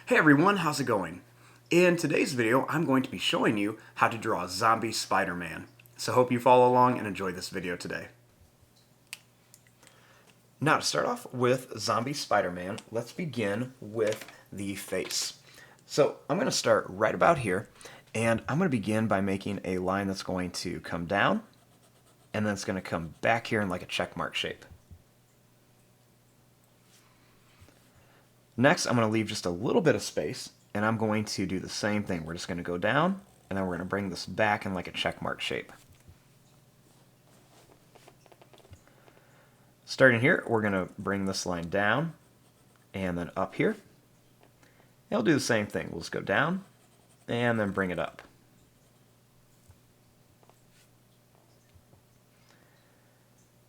Hey everyone, how's it going? In today's video, I'm going to be showing you how to draw Zombie Spider-Man. So hope you follow along and enjoy this video today. Now to start off with Zombie Spider-Man, let's begin with the face. So I'm going to start right about here, and I'm going to begin by making a line that's going to come down, and then it's going to come back here in like a check mark shape. Next, I'm going to leave just a little bit of space, and I'm going to do the same thing. We're just going to go down, and then we're going to bring this back in like a check mark shape. Starting here, we're going to bring this line down, and then up here. And we'll do the same thing. We'll just go down, and then bring it up.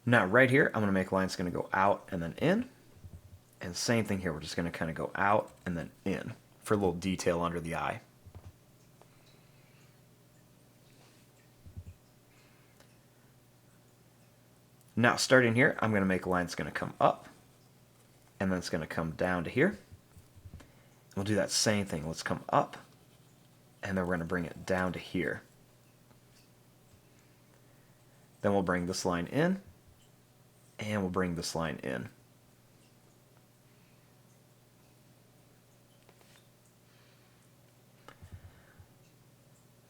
Now right here, I'm going to make lines going to go out and then in. And same thing here, we're just going to kind of go out and then in for a little detail under the eye. Now starting here, I'm going to make a line that's going to come up, and then it's going to come down to here. We'll do that same thing. Let's come up, and then we're going to bring it down to here. Then we'll bring this line in, and we'll bring this line in.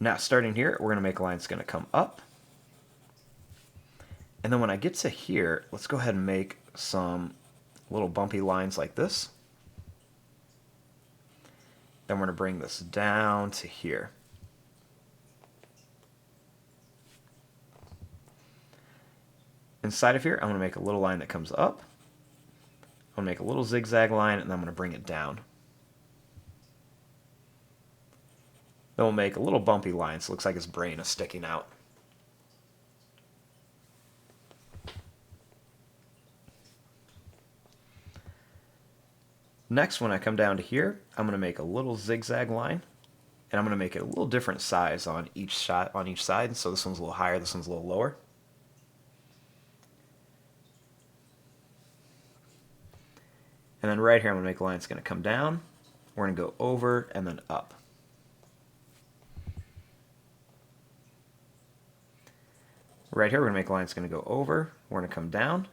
Now starting here, we're going to make a line that's going to come up. And then when I get to here, let's go ahead and make some little bumpy lines like this. Then we're going to bring this down to here. Inside of here, I'm going to make a little line that comes up. I'm going to make a little zigzag line, and then I'm going to bring it down. Then we'll make a little bumpy line, so it looks like his brain is sticking out. Next, when I come down to here, I'm going to make a little zigzag line, and I'm going to make it a little different size on each side. So this one's a little higher, this one's a little lower. And then right here, I'm going to make a line that's going to come down. We're going to go over and then up. Right here, we're going to make a line that's going to go over. We're going to come down,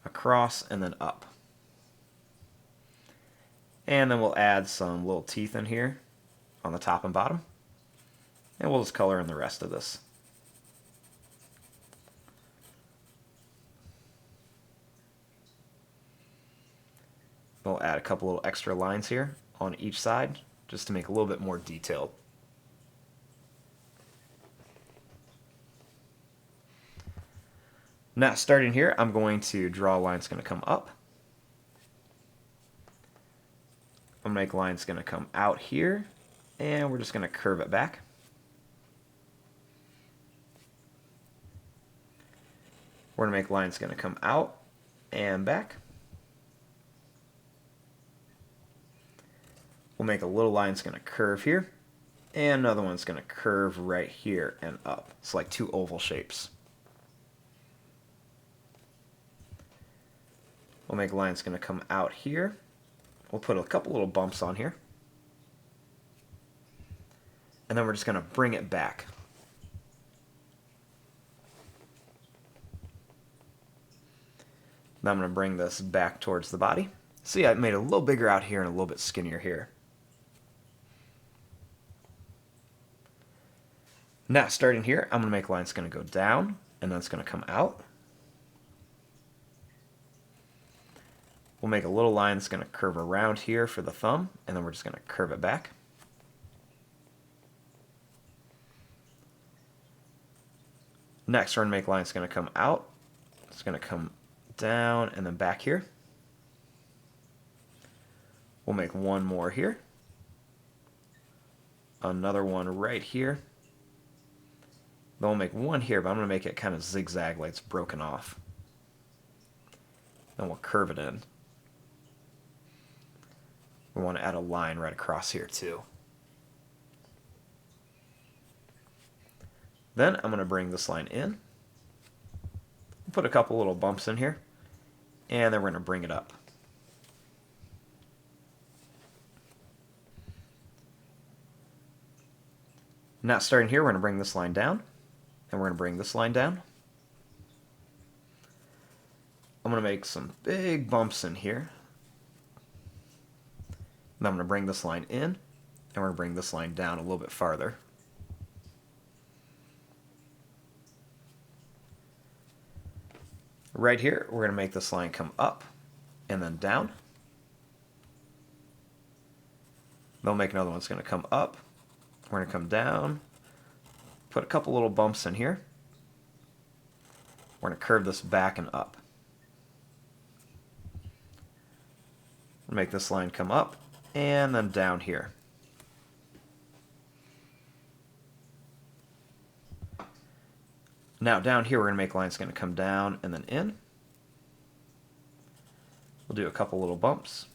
across, and then up. And then we'll add some little teeth in here on the top and bottom. And we'll just color in the rest of this. We'll add a couple little extra lines here on each side just to make it a little bit more detailed. Now starting here, I'm going to draw a line that's going to come up. I'm going to make a line that's going to come out here, and we're just going to curve it back. We're going to make a line that's going to come out and back. We'll make a little line that's going to curve here, and another one's going to curve right here and up. It's like two oval shapes. We'll make a line that's going to come out here. We'll put a couple little bumps on here. And then we're just going to bring it back. Now I'm going to bring this back towards the body. See, I made it a little bigger out here and a little bit skinnier here. Now starting here, I'm going to make a line that's going to go down, and then it's going to come out. We'll make a little line that's going to curve around here for the thumb, and then we're just going to curve it back. Next, we're going to make a line that's going to come out. It's going to come down and then back here. We'll make one more here. Another one right here. Then we'll make one here, but I'm going to make it kind of zigzag like it's broken off. Then we'll curve it in. We want to add a line right across here too. Then I'm going to bring this line in, put a couple little bumps in here, and then we're going to bring it up. Now starting here, we're going to bring this line down, and we're going to bring this line down. I'm going to make some big bumps in here. Then I'm going to bring this line in, and we're going to bring this line down a little bit farther. Right here, we're going to make this line come up and then down. Then we'll make another one that's going to come up. We're going to come down, put a couple little bumps in here. We're going to curve this back and up. Make this line come up and then down here. Now down here we're going to make lines going to come down and then in. We'll do a couple little bumps.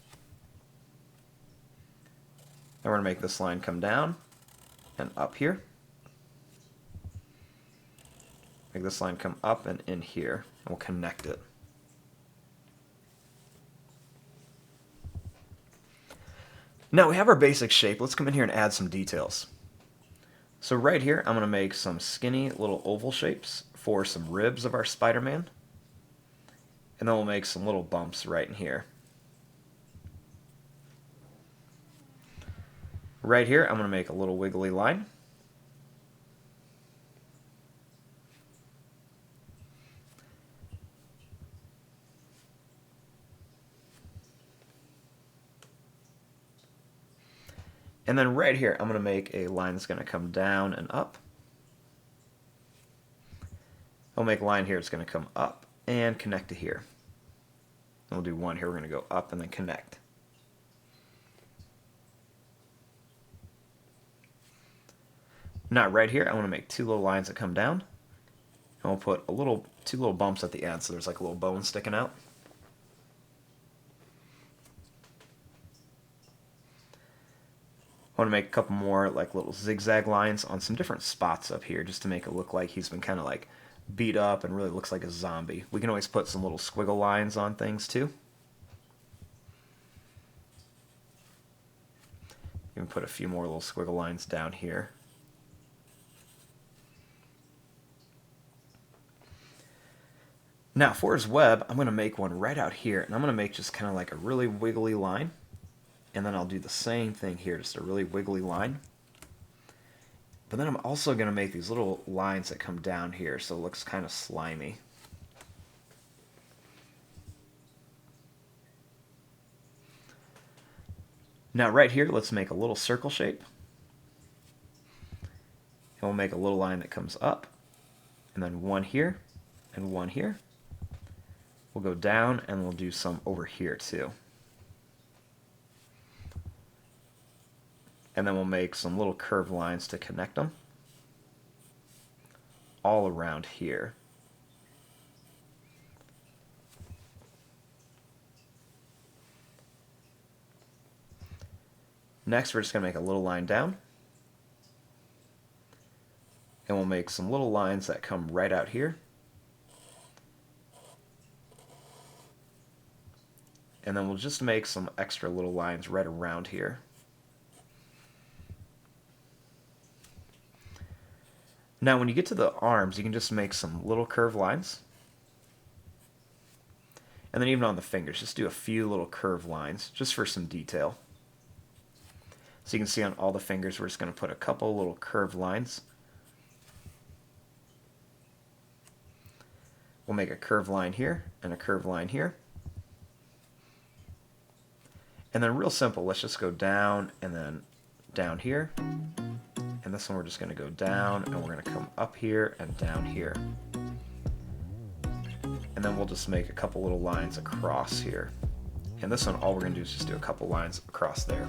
And we're going to make this line come down and up here. Make this line come up and in here, and we'll connect it. Now we have our basic shape. Let's come in here and add some details. So right here, I'm going to make some skinny little oval shapes for some ribs of our Spider-Man. And then we'll make some little bumps right in here. Right here, I'm going to make a little wiggly line. And then right here, I'm going to make a line that's going to come down and up. I'll make a line here that's going to come up and connect to here. And we'll do one here. We're going to go up and then connect. Now right here, I want to make two little lines that come down. And we'll put two little bumps at the end, so there's like a little bone sticking out. I want to make a couple more like little zigzag lines on some different spots up here just to make it look like he's been kind of like beat up and really looks like a zombie. We can always put some little squiggle lines on things too. You can put a few more little squiggle lines down here. Now for his web, I'm going to make one right out here, and I'm going to make just kind of like a really wiggly line. And then I'll do the same thing here, just a really wiggly line. But then I'm also going to make these little lines that come down here, so it looks kind of slimy. Now right here, let's make a little circle shape. And we'll make a little line that comes up, and then one here, and one here. We'll go down, and we'll do some over here too. And then we'll make some little curved lines to connect them all around here. Next, we're just going to make a little line down. And we'll make some little lines that come right out here. And then we'll just make some extra little lines right around here. Now when you get to the arms, you can just make some little curved lines. And then even on the fingers, just do a few little curved lines, just for some detail. So you can see on all the fingers, we're just going to put a couple little curved lines. We'll make a curved line here, and a curved line here. And then real simple, let's just go down, and then down here. And this one we're just going to go down, and we're going to come up here and down here. And then we'll just make a couple little lines across here. And this one, all we're going to do is just do a couple lines across there.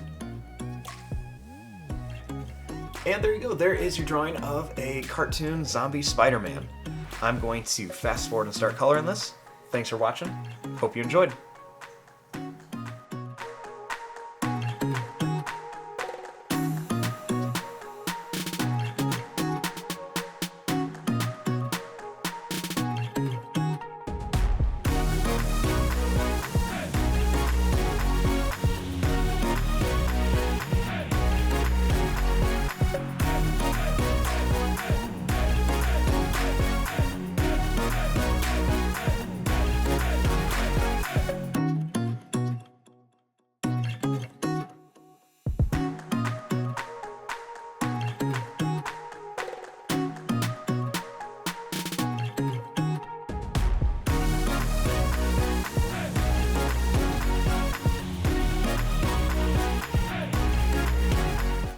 And there you go. There is your drawing of a cartoon Zombie Spider-Man. I'm going to fast forward and start coloring this. Thanks for watching. Hope you enjoyed.